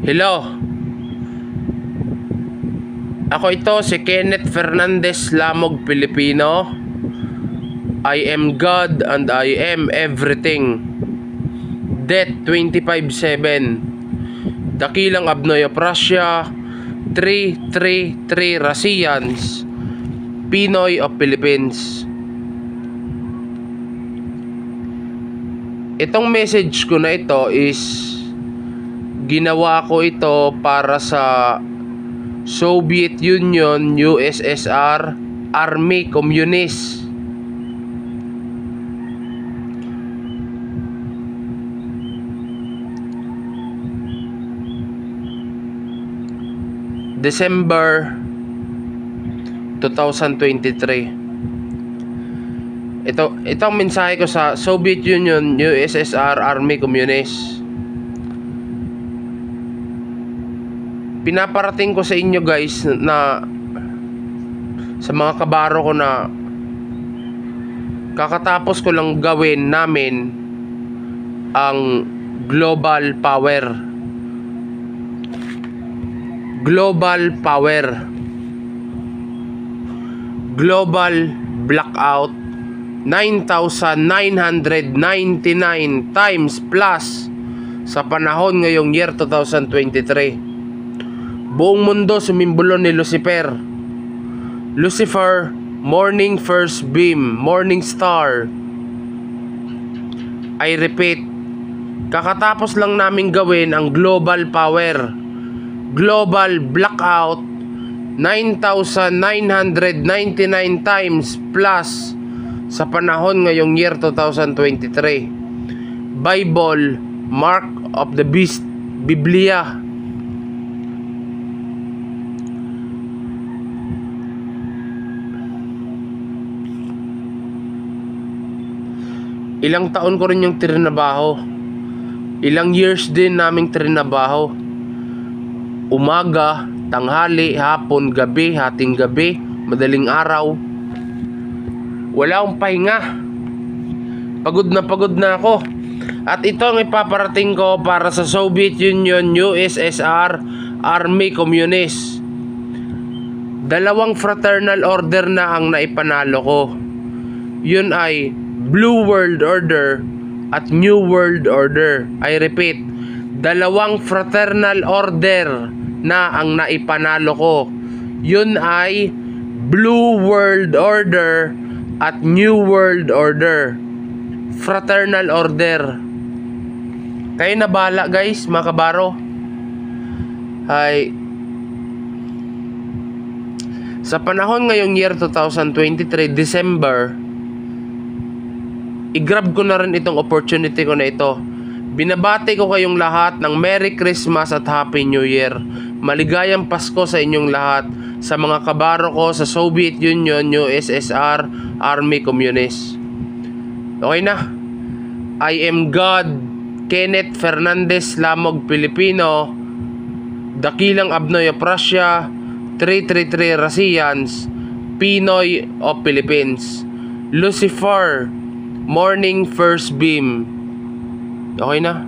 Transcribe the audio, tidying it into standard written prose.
Hello. Ako ito si Kenneth Fernandez Lamog Pilipino. I am God and I am everything. Death 25/7. Dakilang Abnoy of Russia. 333 Rasians. Pinoy of Philippines. Itong message ko na ito is ginawa ko ito para sa Soviet Union, USSR, Army Communist. December 2023. Itong mensahe ko sa Soviet Union, USSR, Army Communist. Pinaparating ko sa inyo guys na sa mga kabaro ko na kakatapos ko lang gawin namin ang global power. Global power. Global blackout 9,999 times plus sa panahon ngayong year 2023. Buong mundo sumimbolo ni Lucifer. Lucifer, morning first beam, morning star. I repeat, kakatapos lang namin gawin ang global power. Global blackout 9,999 times plus sa panahon ngayong year 2023. Bible, Mark of the Beast, Biblia. Ilang taon ko rin yung trinabaho. Ilang years din naming trinabaho. Umaga, tanghali, hapon, gabi, hating gabi, madaling araw. Wala akong pahinga. Pagod na ako. At ito ang ipaparating ko para sa Soviet Union, USSR, Army Communist. 2 fraternal order na ang naipanalo ko. Yun ay Blue World Order at New World Order. I repeat, 2 fraternal order na ang naipanalo ko. Yun ay Blue World Order at New World Order. Fraternal order. Kayo na bahala guys, mga kabaro. Ay, sa panahon ngayong year 2023, December, i-grab ko na rin itong opportunity ko na ito. Binabati ko kayong lahat ng Merry Christmas at Happy New Year. Maligayang Pasko sa inyong lahat. Sa mga kabaro ko sa Soviet Union, USSR, Army Communist. Okay na. I am God, Kenneth Fernandez Lamog Pilipino. Dakilang Abnoy of Russia. 333 Rasians. Pinoy of Philippines. Lucifer, morning first beam. Okay na.